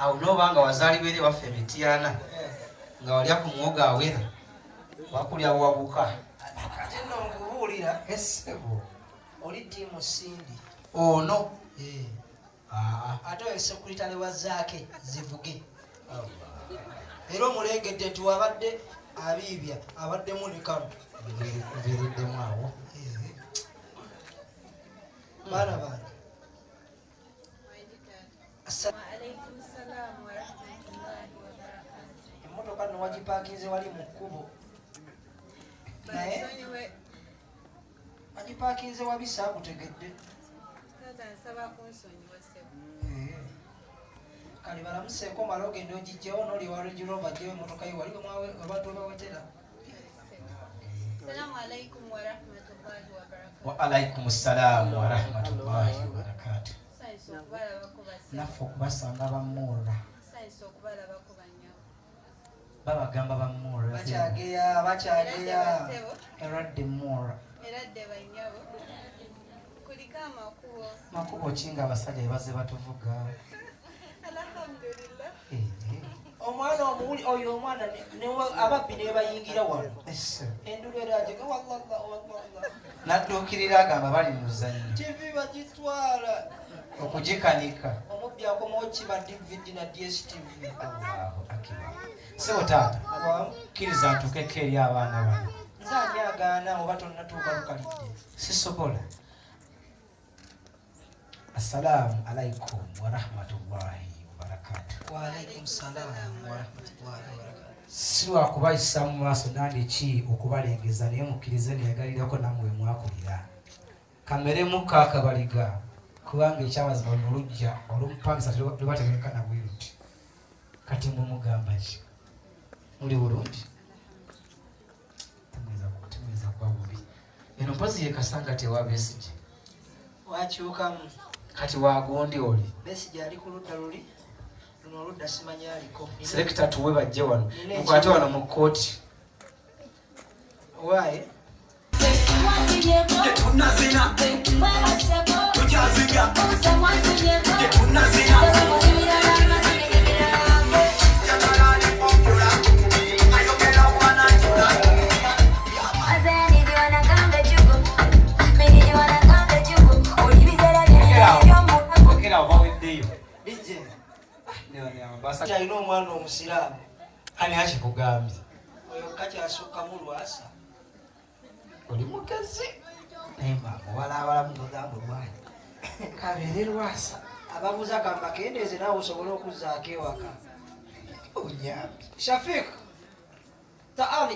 awo nobanga wazali bere baffe emitiana nga walya ku mwoga awera wakulya wabuka ate nno nkubuulira esebo oli tiimu sindi ono ate oyo sekuritale wa zaake zivuge era omulengedde nti wabadde abiibya abaddemu ne kano kuviiriddemu awo baana bange emmotoka nno wagipaakinze wali mu kkubo naye wagipaakinze wabisa akutegedde kale balamuseeko mala ogenda ogijjawo noli walejirova gyewo emmotoka ye wali webadde obawetera wa alaikum salaamu warahmatullahi wabarakatuh naffe okubasanga bamuura babagamba bamuura bakyageya eradde muura makubo ki nga abasajja bebaze batuvuga omwana omuwuli oyo omwana ababbi ne bayingira wano endulu erajega nadduukirira agamba bali mu muzanyo tv bagitwala okugikanika omubbi akomawo kiba dvd na dstv allahu akibar sebo taata kkiriza ntukeko eri abaana bano nze anyagaana oba tonnatuuka lukalidde sisobola assalaamu alaikum warahmatullahi wabarakatuh waalaikum salaamu warahmatullahi wabarakatuh si lwakubayisa mu maaso nandi ki okubalengeza naye mukkirize neyagalirako nammwe mwakulira kameremu kakabaliga kubanga ekyamazima olulujja olumupangisa tebategeka nabweruti kati mumugamba ki muli bulungi temweza kuba bubi eno mpozi yekasanga tewabesigye wakyukamu kati wagondi oli besigye ali ku ludda luli luno oludda simanya aliko selekita tuwe bajje wano mukwate wano mu kooti waaye alina omwana omusiraamu ani akikugambye oyo kakyasukkamu lwasa oli mugezi naye mubalaabalamu mugamba omwana kabeere lwasa ababuuza kamba kendeeze naawe osobole okuzzaako ewaka onyambi Shafiq taali